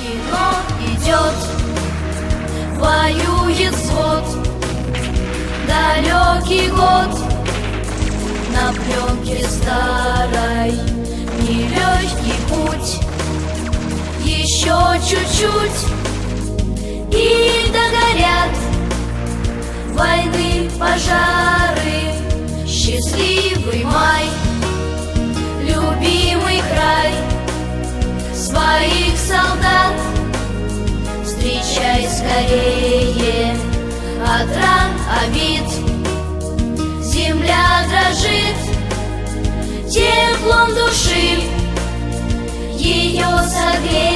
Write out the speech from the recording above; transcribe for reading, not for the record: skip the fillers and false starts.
Кино идет, воюет взвод, далекий год на пленке старой, нелегкий путь. Еще чуть-чуть и догорят войны пожары. Счастливый май, любимый край, своих солдат встречай скорее. От ран, обид земля дрожит, теплом души ее согрей.